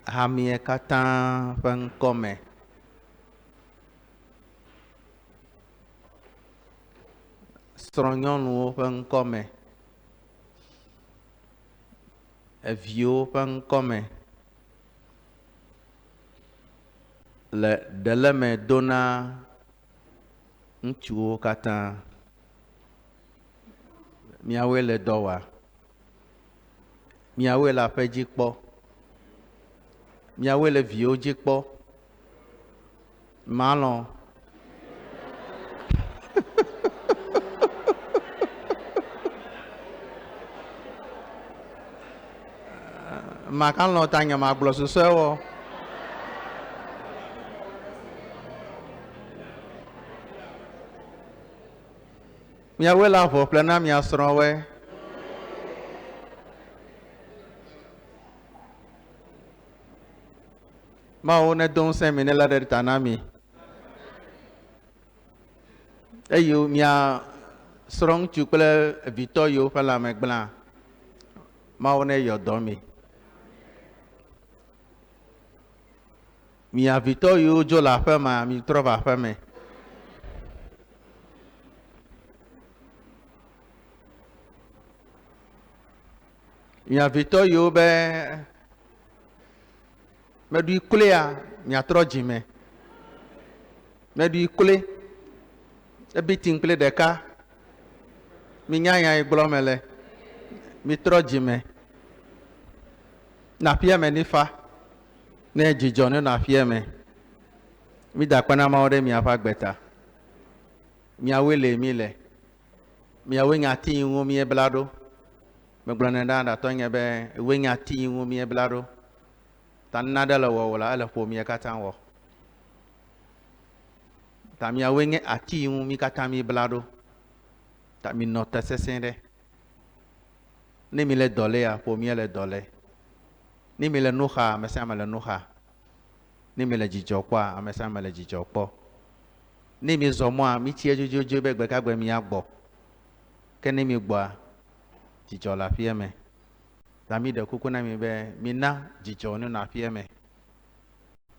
Hamie kata pengkome. Srɔ̃nyɔnuwo ƒe ŋkɔme, eviwo ƒe ŋkɔme, le ɖeleme do na ŋutsuwo katã. Miawoe le dɔ wa, miawoe le aƒe dzi kpɔ, miawoe le viwo dzi kpɔ. Malɔ. Makalɔ ta nye magblɔ susɔe wɔ. Miawoe le avɔ ƒle na mia srɔ̃woe. Mawo ne do ŋusẽ mi ne lé ɖe ta na mi. Eye mia srɔ̃ŋutsu kple vitɔ yiwo ƒe lãme gblẽ, Mawo ne yɔ dɔ mi. Mia vitɔ yiwo dzo le aƒe me, mi trɔ va aƒe me. Mia vitɔ yiwo be meɖui klea, miatrɔ dzime. Meɖui kle, ebiti kple ɖeka. Minyanya yi gblɔm mele. Mitrɔ dzime. Na aƒea me nifa. Ne dzidzɔ ne na aƒea me. Mi da akpe na Mawu ɖe miaƒe agbeta. Miawoe le mi le. Miawoe nye ati yi ŋu miebla ɖo. Megblɔ ne ɖa ɖatɔ nye be ewoe nye ati yi ŋu miebla ɖo. Ta nena ɖe le wɔwɔ la ele ƒo mia katã wɔ. Ta miawoe nye ati yi ŋu mi katã mi bla ɖo. Ta mi nɔ te sesẽ ɖe. Ne mi le dɔ lea, ƒo mia le dɔ le. Ne mi le nu xa, ame sia ame le nu xa. Ne mi le dzidzɔ kpɔa, ame sia ame le dzidzɔ kpɔ. Ne mi zɔ mɔa, mi tsie dzodzodzo be gbekagbe mi agbɔ. Ke ne mi gbɔa, dzidzɔ le aƒea me. Ta mi ɖe kuku na mi be mina dzidzɔ ne nɔ aƒea me.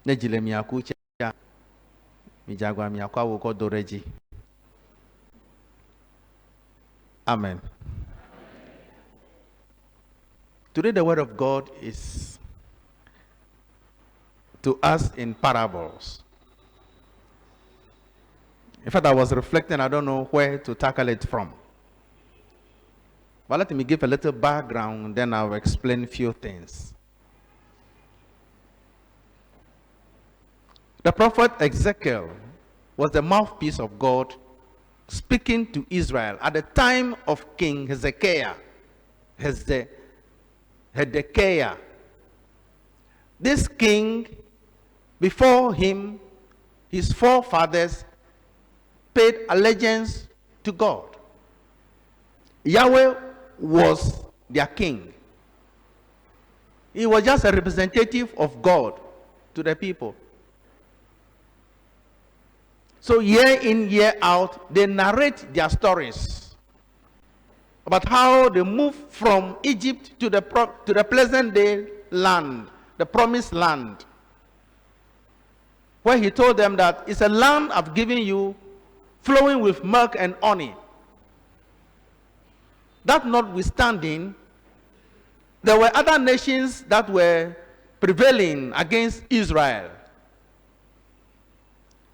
Ne dzi le mia ku tsia, mi dzagba mia kɔ awu kɔ do ɖe dzi. Amen. Today the word of God is to us in parables. In fact, I was reflecting, I don't know where to tackle it from. But let me give a little background, then I'll explain a few things. The prophet Ezekiel was the mouthpiece of God speaking to Israel at the time of King Hezekiah. This king, before him, his forefathers paid allegiance to God. Yahweh was their king. He was just a representative of God to the people. So year in, year out, they narrate their stories about how they moved from Egypt to the present day land, the promised land, where he told them that it's a land I've given you flowing with milk and honey. That notwithstanding, there were other nations that were prevailing against Israel.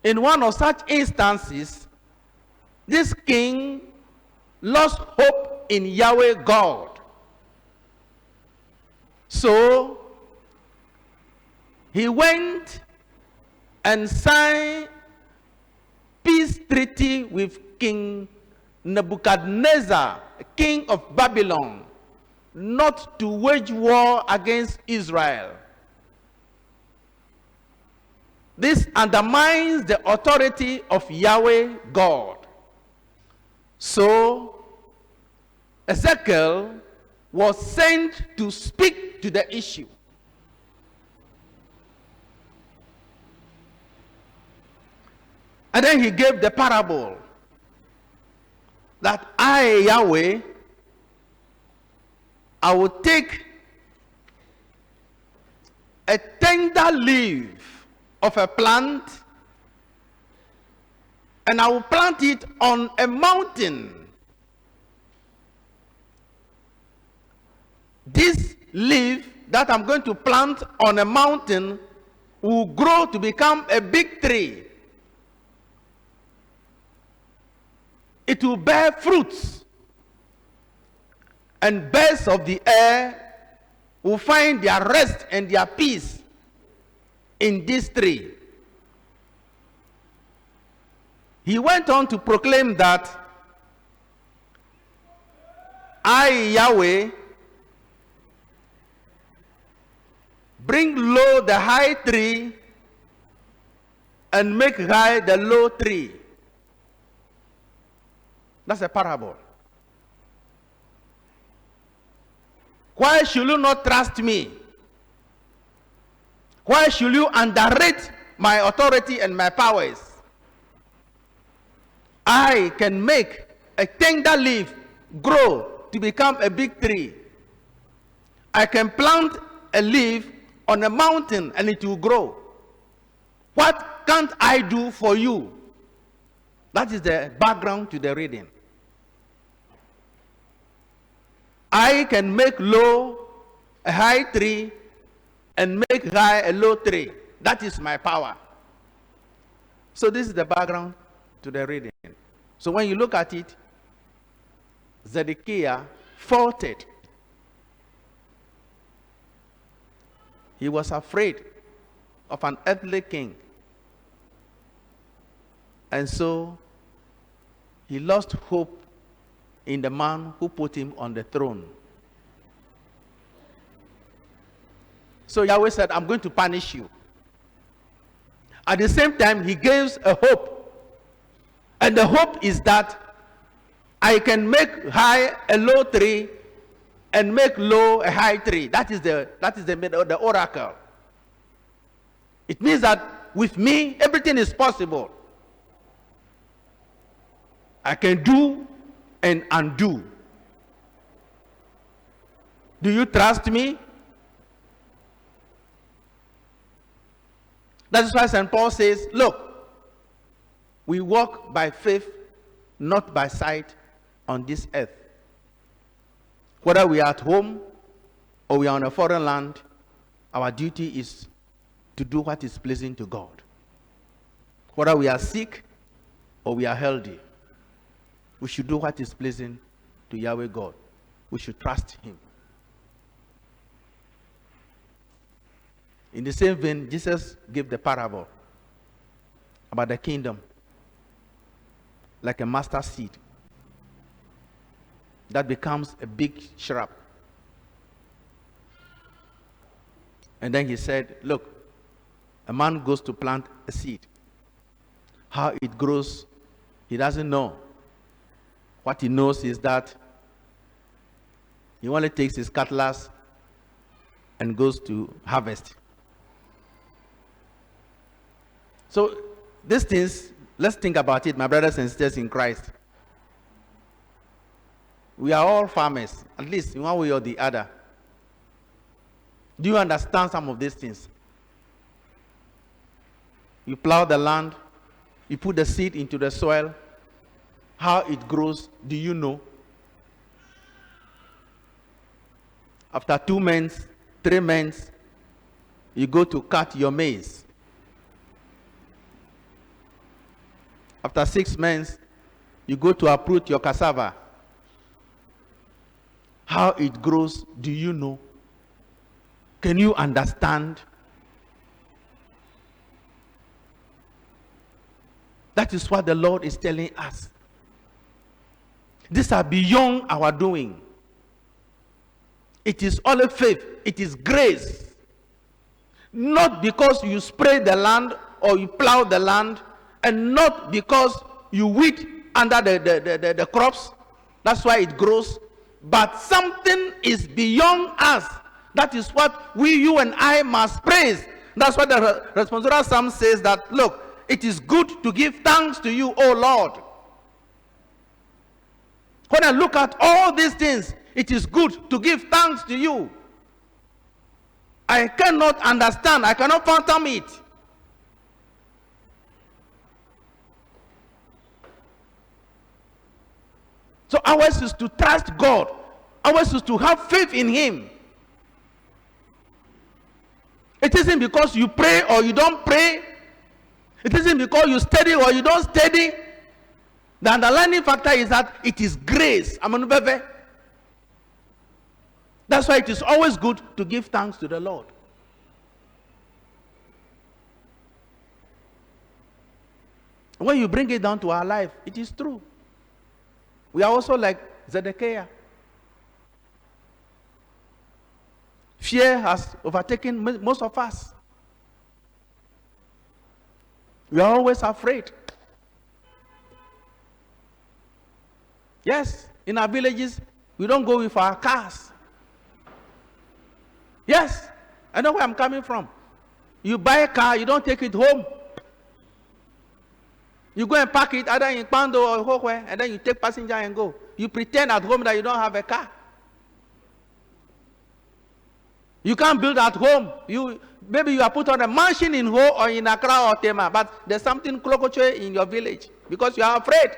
In one of such instances, this king lost hope in Yahweh God. So he went and signed peace treaty with King Nebuchadnezzar, king of Babylon, not to wage war against Israel. This undermines the authority of Yahweh God. So Ezekiel was sent to speak to the issue. And then he gave the parable that I, Yahweh, I will take a tender leaf of a plant, and I will plant it on a mountain. This leaf that I'm going to plant on a mountain will grow to become a big tree. It will bear fruits, and birds of the air will find their rest and their peace in this tree. He went on to proclaim that I, Yahweh, bring low the high tree and make high the low tree. That's a parable. Why should you not trust me? Why should you underrate my authority and my powers? I can make a tender leaf grow to become a big tree. I can plant a leaf on a mountain and it will grow. What can't I do for you? That is the background to the reading. I can make low a high tree and make high a low tree. That is my power. So this is the background to the reading. So when you look at it, Zedekiah faltered. He was afraid of an earthly king. And so he lost hope in the man who put him on the throne. So Yahweh said, I'm going to punish you. At the same time, he gives a hope. And the hope is that I can make high a low tree and make low a high tree. That is the oracle. It means that with me, everything is possible. I can do and undo. Do you trust me? That is why St. Paul says, look, we walk by faith, not by sight on this earth. Whether we are at home or we are on a foreign land, our duty is to do what is pleasing to God. Whether we are sick or we are healthy, we should do what is pleasing to Yahweh God. We should trust him. In the same vein, Jesus gave the parable about the kingdom like a mustard seed that becomes a big shrub. And then he said, look, a man goes to plant a seed. How it grows, he doesn't know. What he knows is that he only takes his cutlass and goes to harvest. So these things, let's think about it, my brothers and sisters in Christ. We are all farmers, at least in one way or the other. Do you understand some of these things? You plow the land, you put the seed into the soil. How it grows, do you know? After 2 months, 3 months, you go to cut your maize. After 6 months, you go to uproot your cassava. How it grows, do you know? Can you understand? That is what the Lord is telling us. These are beyond our doing. It is only faith. It is grace. Not because you spray the land or you plow the land, and not because you weed under the crops. That's why it grows. But something is beyond us. That is what we, you and I must praise. That's what the responsorial psalm says, that, look, it is good to give thanks to you, O Lord. When I look at all these things, it is good to give thanks to you. I cannot understand. I cannot fathom it. So ours is to trust God. Ours is to have faith in Him. It isn't because you pray or you don't pray. It isn't because you study or you don't study. The underlying factor is that it is grace. That's why it is always good to give thanks to the Lord. When you bring it down to our life, it is true. We are also like Zedekiah. Fear has overtaken most of us. We are always afraid. Yes, in our villages, we don't go with our cars. Yes, I know where I'm coming from. You buy a car, you don't take it home. You go and park it either in Pando or Hokwe, and then you take passenger and go. You pretend at home that you don't have a car. You can't build at home. Maybe you are put on a mansion in Ho or in Accra or Tema, but there's something Klokoche in your village because you are afraid.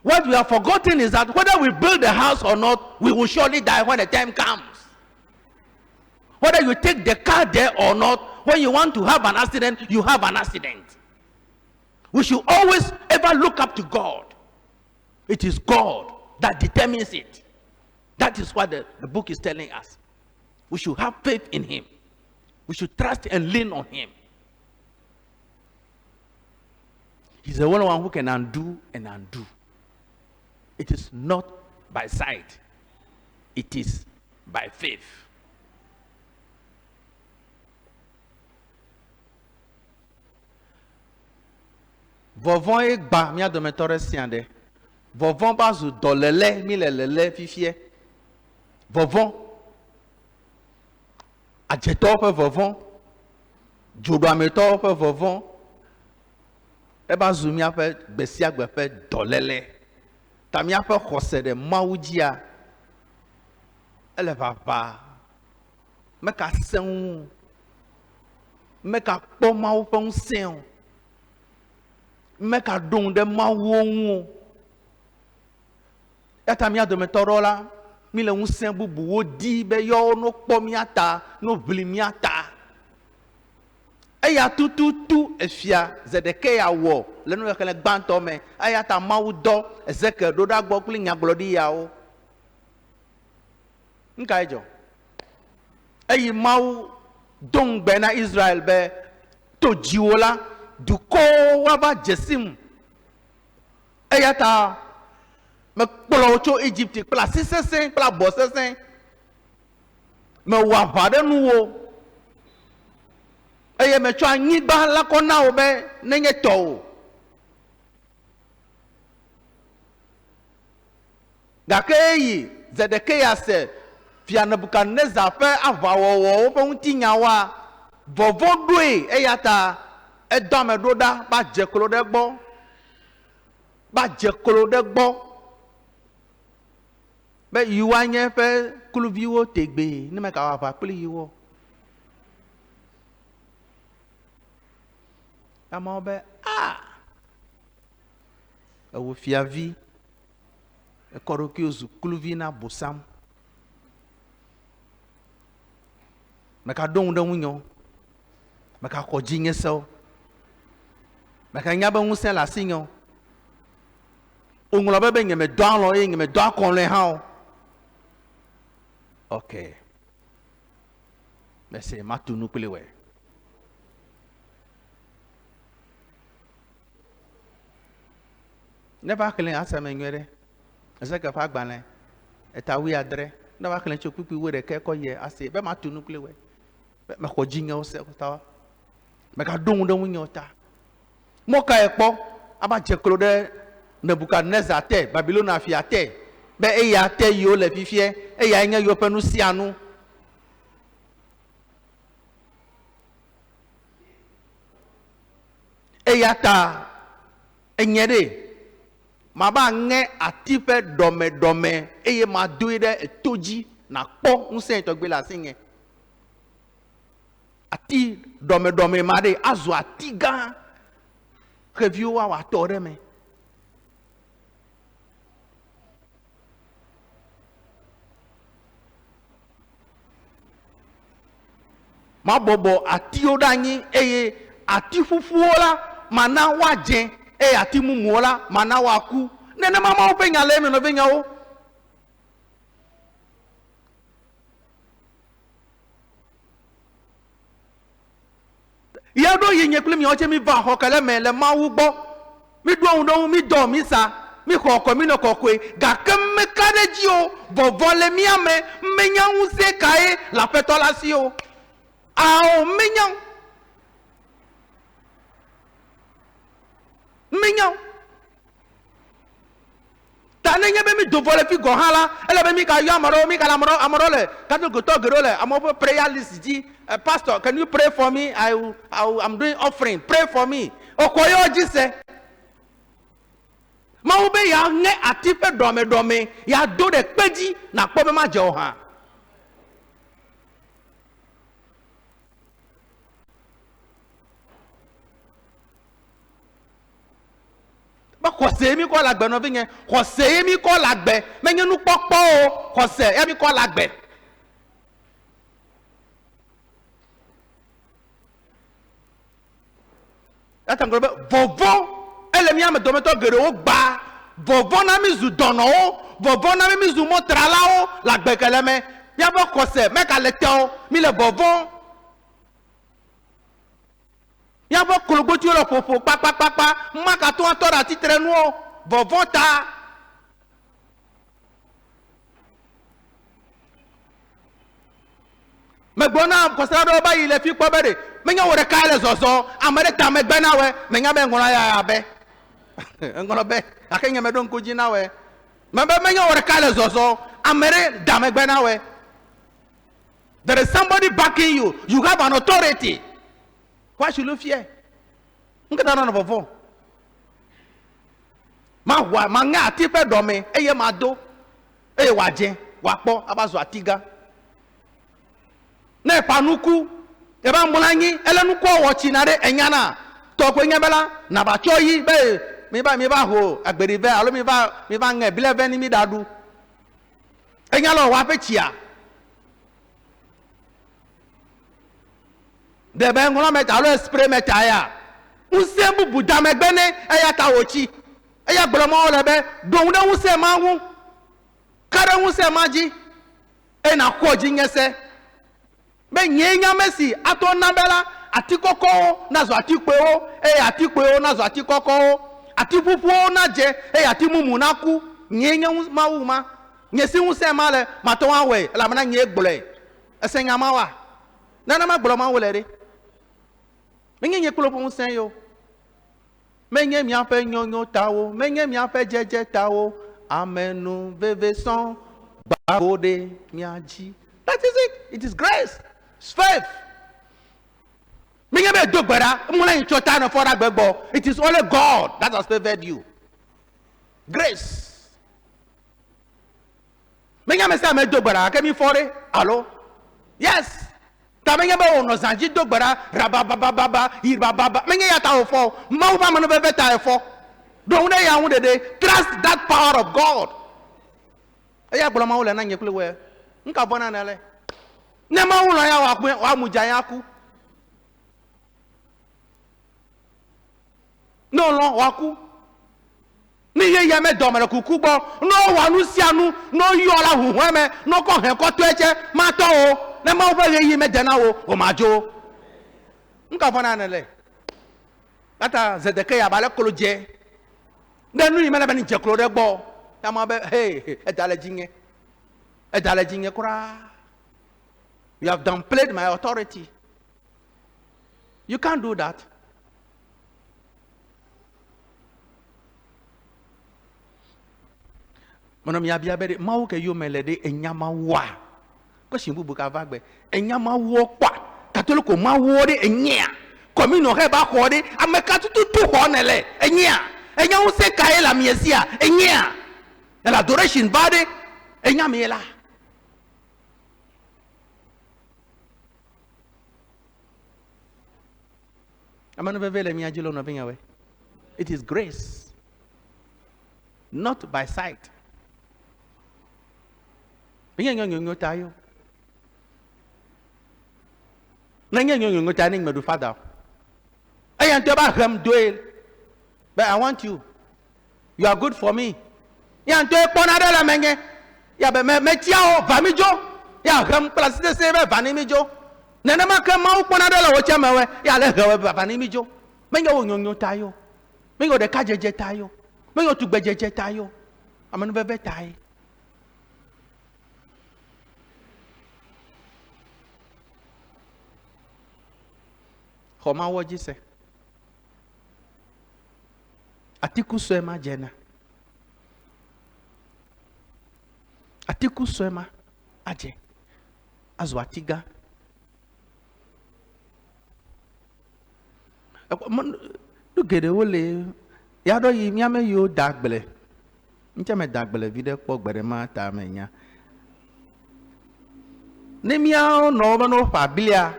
What we have forgotten is that whether we build a house or not, we will surely die when the time comes. Whether you take the car there or not, when you want to have an accident, you have an accident. We should always ever look up to God. It is God that determines it. That is what the book is telling us. We should have faith in Him. We should trust and lean on Him. He's the only one who can undo and undo. It is not by sight. It is by faith. Vovon e gba mia dometore siande. Vovon ba zu dolele mi lelele fifie. Vovon. Adjeto pe vovon. Jodoameto pe vovon. E ba zu mia pe besia gbe pe dolele. Ta mia pe xose de mawudia. Ele papa. Me ka sen. Me ka po mawu pe nsen. Make a don de ma wo eta mi adometoro la mi le unsen bubu wo di be yo no kpo mi ata no bli mi ata eya tututu efia Zedekiah wo le no kele gbanto me eya ta mawu do Ezekiel do da gbo kuli nyaglodi ya o nka ejo eyi mawu don gbe na Israel be to jiwola duko waba jesim eyata me kpolo cho Egypt kpla sisesen kpla bosesen me wa vade nuwo eye me cho anyigba la kona wo be nenye to gake Zedekiah se fia Nebukadnezar fe avawowo wo pe untinya wa vovodue eyata edame doda ba jekolo de gbo be yiwanye pe kuluviwo tegbe ni me ka wa pa pli yiwo ama be ewo fiavi e koroki ozu kuluvi na bosam me ka don de wunyo me ka ko jinye so me ka nya ba hunsen la sinyo ongulo be nyeme don lo e nyeme don kon le ha okay me se matunu plewe never kelen asame nwere ezeka fa gbanle eta wi adre never kelen chokupi we de ke ko ye ase be matunu plewe me ko jinye o se ta me ka don de wunyo ta mo ka epo aba jekolo de Nebukadnezar te Babylon afia te be eya te yo le fifie eya nya yo penu sianu eya ta enyere Maba nge atipe dome eye ma doide toji na po unse to gbe la singe. Ati dome made azu atiga review wa tore me. Ma bobo ati odanyi eye ati fufuola mana waje ati mumuola mana waku nene mama openya leme no benya o ya do yenye kule mi oche mi va hokale me le mawu gbo mi do ohun mi do mi sa mi koko mi no kokwe ga kemme kadeji o vovole mi ame menya unse kae la petola si o ao menya tane nye be mi dovole fi gohala ele be mi ka yo amaro mi ka amaro le ka to go to gero le am open prayer list ji pastor, can you pray for me? I'm doing offering, pray for me. Okoyo ji se ma ube ya nge atipe dome ya do de peji na kpo be ma je oha kose mi ko lagbe no biyen kose mi ko lagbe menye nu popo o kose e mi ko lagbe atangorobe vovo ele mi am do me to gere o gba vovo na mi zu dono o vovo na mi zu mo trala o lagbe kele me ya bo kose me ka le te o mi le vovo ya bo kologbo ti o lo popo pa ma ka to atora ti trenu o vovota me gbona ko sa do ba yi le fi po bere me nya wore ka le zozo amere ta me gbe na we me nya be ngona ya be ngona be akenya me don ko ji na we me nya wore ka le zozo amere da me gbe na we. There is somebody backing you. You have an authority. Why should you fear? Nkata na vovo. Ma nga atipe dome eye mado eye waje wakpo abazo atiga. Na panuku e ba mulanyi ele nuku owo chinare enyana to ko nyebela na ba choyi be mi ba ho agberi be alo mi ba nge bile be ni mi dadu. Enyalo wa pe chia. De be ngola me ta lo spray me ta ya. Unsembu buda me gbene eya ta ochi. Eya gboro mo le be don de unse ma hu. Kare unse maji. E na ko ji nyese. Be nyenya mesi ato nabela atikoko nazo atikpeo atikpeo nazo atikoko atipupu na je atimumu naku nyenya mawuma nyesi unse male mato awe la mana nye gbole esenya mawa nana ma gbolo ma wolere menye nye kulo pon sen yo menye mi afa nyonyo tawo menye mi afa jeje tawo amenu veve son bagode miaji. That is it. It is grace. It's faith. It is only God that has favored you. Grace. Yes. Trust that power of God. Nema una ya wa mujayaku. No waku. Ni ye me do me kuku gbo no wanu sianu no yola huhweme no ko hen ko to eche ma to o nema wo ye me dena o majo. Nka fona nele. Ata Zedekiah ba le koloje. Nenu yi me le ba ni je klo de gbo. Ta ma be hey edale jinge kura. You have downplayed my authority. You can't do that. Mono mi abia bere mawo ke yo melede enyama wa. Ko shimbu buka vagbe enyama wo kwa. Katoliko mawo de enya. Komi no he ba ho de ameka tutu ho nele enya. enya wo se kae la miesia enya la adoration bade enya miela amanu vele mi ajilo no vinga we. It is grace, not by sight. Nyonyo tayo. Nyonyo tayo me do father. Ayan to ba ham doel. But I want you. You are good for me. Yan to ponada la menge. Ya be me tiao vamijo. Ya ham place de se be vanimijo. Nana ma ka ma ponada la wo chama we. Ya le ga we vanimijo. Menga wo nyonyo tayo. Menga de kajeje tayo. Menga tu gbejeje tayo. Amanu bebe tayo. Koma woji se. Atiku soema jena. Atiku soema aje. Azwatiga. Du gede wole yado yi miame yo dagbele. Nche me dagbele vide kpo gbere ma ta me nya. Ne miao no ba no fa bilia.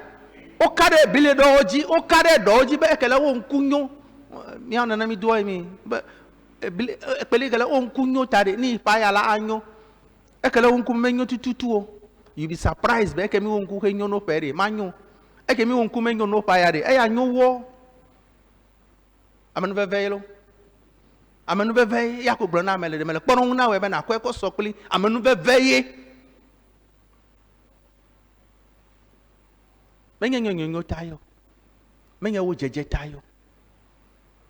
O kare bile doji, o kare doji be ekele wo nkunyo. Miao na mi do mi. Be ekele kele o nkunyo tare ni pa ya la anyo. Ekele wo nkumenyo tututu o. You be surprised be ekemi wo nkumenyo no pere manyo. Ekemi wo nkumenyo no pa ya de. E anyo wo. Amanu vevelo. Amanu veve ya ko brona mele de mele kporon na we be na kweko sokuli amanu veveye. Menye nyonyo tayo. Menye wo jeje tayo.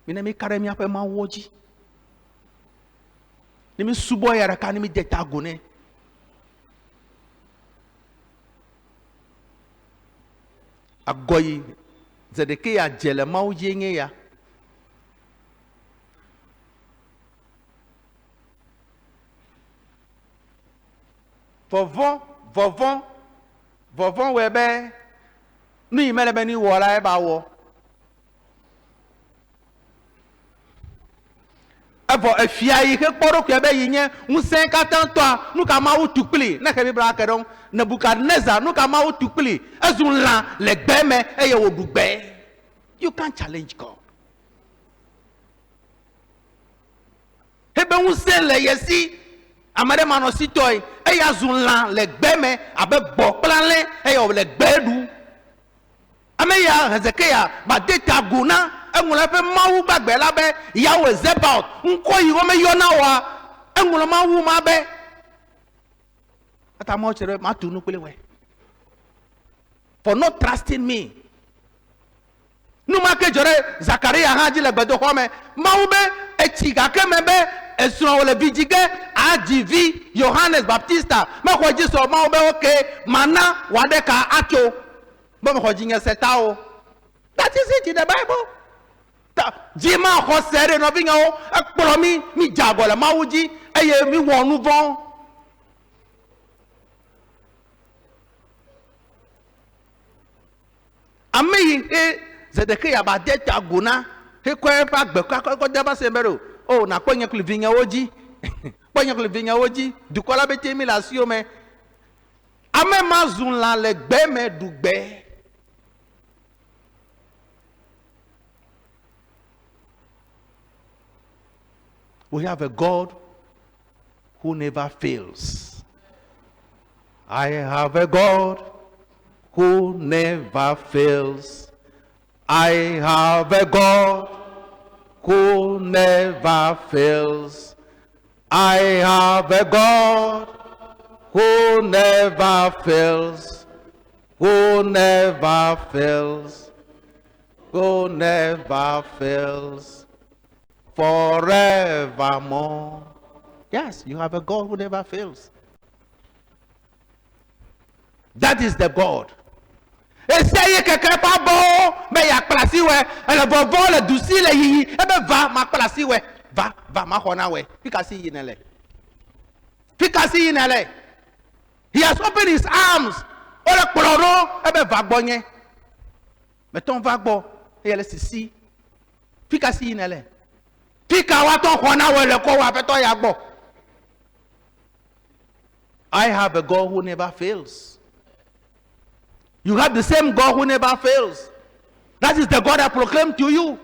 Mina mi kare mi ape ma woji. Ni mi subo ya raka ni mi deta gune. Agoyi Zedekiah jele ma woji nye ya. Vovon webe ni mele be ni wola e ba wo evo efia yi ke kporo ke be yinye unsen katan to nu ka ma utukpli na ke bi bra ke don Nebukadnezar nu ka ma utukpli ezun la le gbe me eye wo dugbe. You can't challenge God. Hebe unsen le yesi amade mano sitoy eya zun la le gbe me abe bo planle eye wo le gbe du. Ameya Hezekiah ba deta guna enwula pe mawu bagbe labe yawe zebaut nko yi wo me yona wa enwula mawu ma be ata mo chere ma tunu pele we for not trusting me numa ke jore Zakaria haji le gbedo ho me mawu be echi ga ke me be esun wole bijige ajivi Johannes Baptista ma ko ji so mawu be okay mana wade ka acho. That is it in the Bible. Jima ho sere no vinga o akporo mi jagola mawuji eye mi wonu von. Ami Zedekiah ba deta guna he ko pa gbe ko deba sembero o na kwenye klivinga oji kwenye klivinga oji dukola bete mi la sio me ame mazun la le gbe me dugbe. We have a God who never fails. I have a God who never fails. I have a God who never fails. I have a God who never fails. Who never fails. Who never fails. Forevermore. Yes, you have a God who never fails. That is the God. Essayez quelqu'un pas bon, mais il y a placé ouais, elle va voir le douci le yi, et ben va ma placé ouais, va ma kona ouais, fikasi yinele. Fikasi yinele. He has opened his arms. Ole kploro, e ben va gbonye. Mais ton va gbo, et elle est ici. Fikasi yinele. I have a God who never fails. You have the same God who never fails. That is the God I proclaim to you.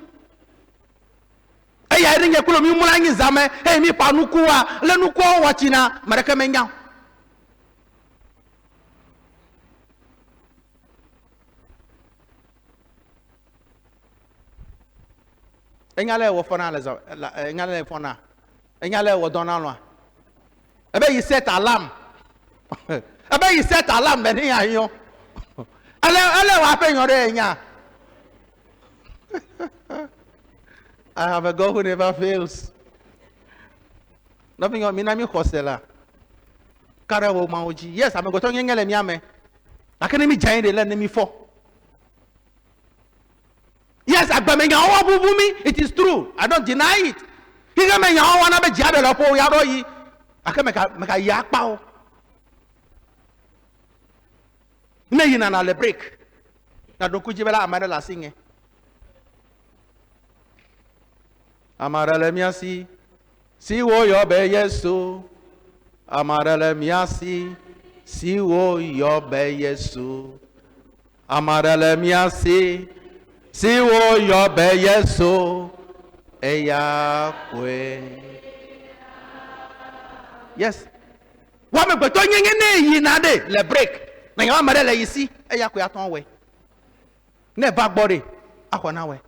Enyale wo fona lezo enyale fona enyale wo donalwa ebe you set alarm ebe you set alarm be ni ayo ale wa pe yon re enya. I have a God who never fails. Nothing on me na mi khosela kare wo ma oji. Yes, I'm go to nyele mi ame akene mi jain de le ni mi fo. Yes, it is true. I don't deny it. He can make one of the jabber of Yaroi. I can make a yak bow. May na le break. Now don't could you Amarella sing? Amarella miasi. Si wo yo be yesu. Amarella miasi. Si wo yo be yesu. Amarella miasi. Si wo yo be yesu eya kwe. Yes. Wa me gbeto nyenye na yi na de le break. Na ya mare le yisi eya kwe aton we. Na ba gbore akona we.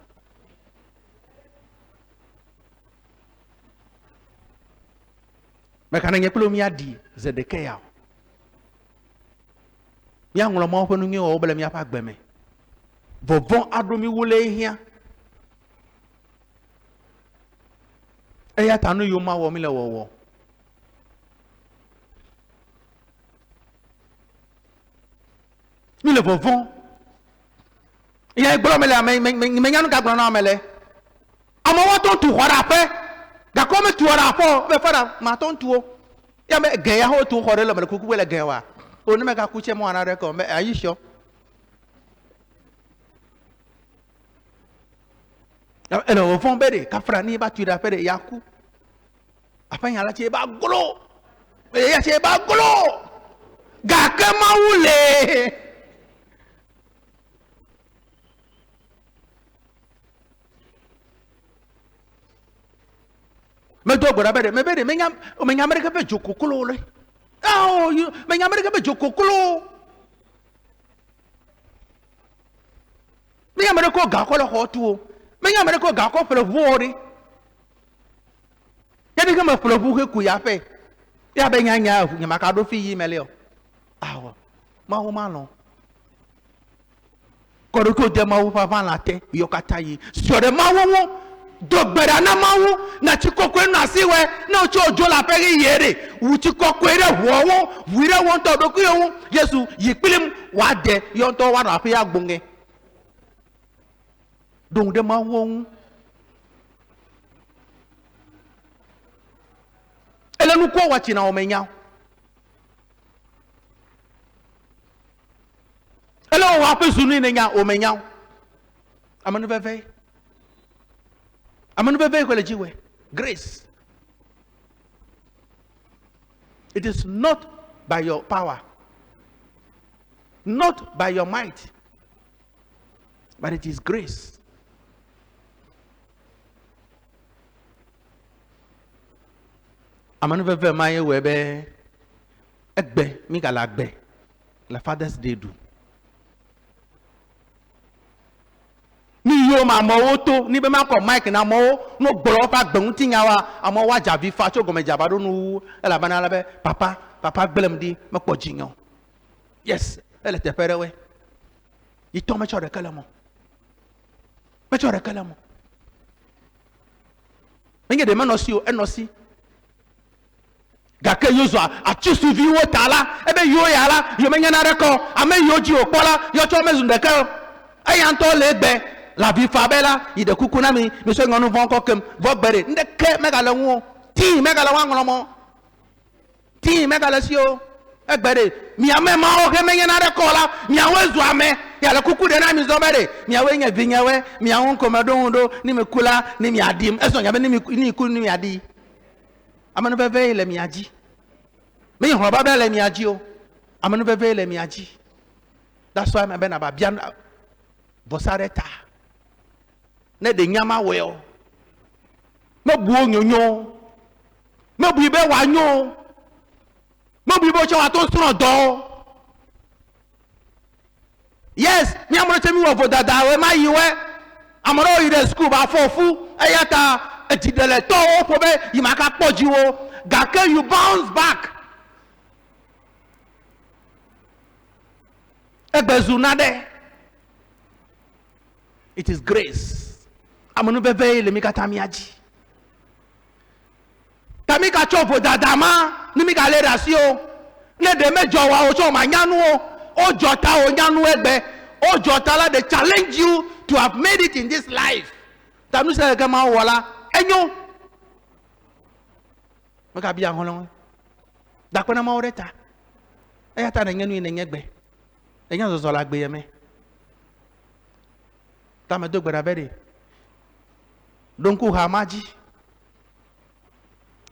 Me kana nye plo mi adi Zedekiah. Mi anwolo mo penu nyi o bele mi apa gbeme. Vovon adomi wole hia eya tanu yoma wo mi le wowo mi le vovon iya igboro mele me nyanu ka gboro na mele amo wa ton tu hora pe da ko me tu hora po be fara ma ton tu o ya me ge ya ho tu hora le mele kuku wele ge wa o ni me ka ku che mo ana re ko me are you sure? Elle au fond bede kafrani ba tu da pere yaku apa yala che ba glo ya che ba glo ga ke maule me do gbora bede me nyam re ke be jokokolo le oh you me nyam re ke be jokokolo me nyam re ko ga ko le ho tu o me nyam re ko ga ko pele vuori ya de kama pele vu ke ku ya pe ya be nya maka do fi yi mele o awo ma wo ma lo ko do ko de ma wo fa van la te yo kata yi so de ma wo do gbera na ma wo na ti koko na siwe na o ojo la pe yere wu ti koko ere wo wu re won to do ku yo Yesu yi pilim wa de yo to wa na pe ya gbonge donc de ma wo ele nu ko wa china o menya ele o wa pe sunu ni nya o menya amanu beve ko le jiwe grace. It is not by your power, not by your might, but it is grace. Amanu veve maye webe egbe mi kala gbe la Father's Day do ni yo ma mo woto ni be ma ko mic na mo no gboro fa gbon tinya wa amo wa javi fa cho gome jabado nu ela bana la be papa gbelem di me po jinyo yes ele te perewe yi to me cho de kala mo nge de manosi o enosi gake yozo a tu suivi wo tala ebe yo yala yo menya na reko ame yo ji opola yo cho mezu de ka ayanto legbe la vie fabela ide kukuna mi so ngonu von ko kem vo bere ndeke megala wo ti megala wa ngolomo ti megala sio Egbere, mi ame ma o ke menye na de kola, mi awe zu ame, ya le kuku de na mi zo bere, mi awe nye vinyewe, mi awon komedo hundo, ni me kula, ni mi adim, eso nyabe ni kulu ni mi adi. Amanu beve le mi aji. Me ho ba le mi aji o. Amanu beve le mi aji. That's why me be na ba bian bosareta. Ne de nyama we o. Me bu onyonyo. Me bu ibe wanyo. Me bu cho aton suro do. Yes, mi amoro temi wo vo dada we ma yiwe. Amoro yi de school ba fofu eyata etidele to o po be yimaka poji wo. Gake you bounce back. Ebezunade. It is grace. Amanu beve le mi katami aji. Tami ka chovo dadama ni mi ka le rasio. Ne de mejo wa o so ma nyanu o jota o nyanu egbe o jota la they challenge you to have made it in this life. Tanu se ke ma wala enyo. Maka bia holon. Da kwana ma oreta. Eya ta na nyanu ni nyegbe. Enya zo la gbe yeme. Ta me do gbera bere. Donku ha maji.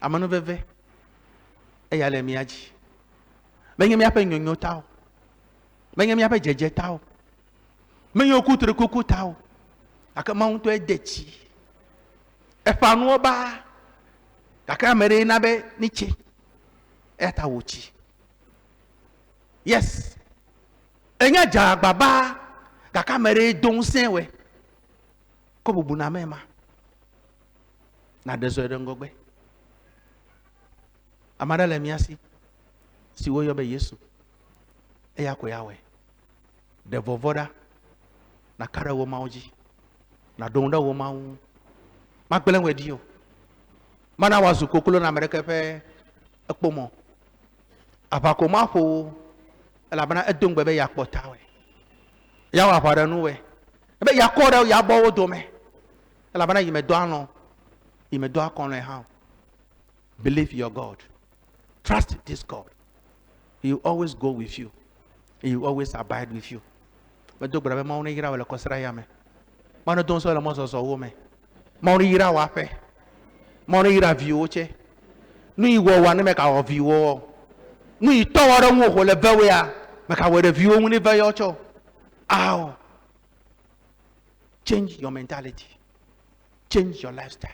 Amanu veve. Eya le miaji. Menye mi ape nyonyo tao. Menye mi ape jeje tao. Menye okutre kuku tao. Aka maunto edechi. Efanu oba. Aka mere na be niche. Eta wuchi. Yes. Enya ja baba kaka mere don senwe ko bubu na mema na dezo de ngogbe amara le miasi si wo yo be Yesu eya ko yawe de vovoda na kara wo mauji na donda wo mau magbelen wedi o mana wasu kokolo na mereke pe ekpomo abako mafo elabana edongbe be yakpota we ya wa fara nu we be yakora ya bo do me elabana yime do anu yime do akon le how believe your God, trust this God, he will always go with you, he will always abide with you. But do brabe ma oni gira wala kosra ya me ma no don so la mo so wo me ma oni gira wa fe ma oni gira vi oche nu iwo wa ne me ka o vi wo nu itowore nwo ho le bewe a maka we review wu ni be yo cho. Ow. Change your mentality, change your lifestyle.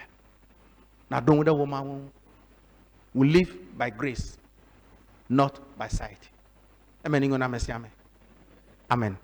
Now don't the woman will live by grace, not by sight. Amen. Amen.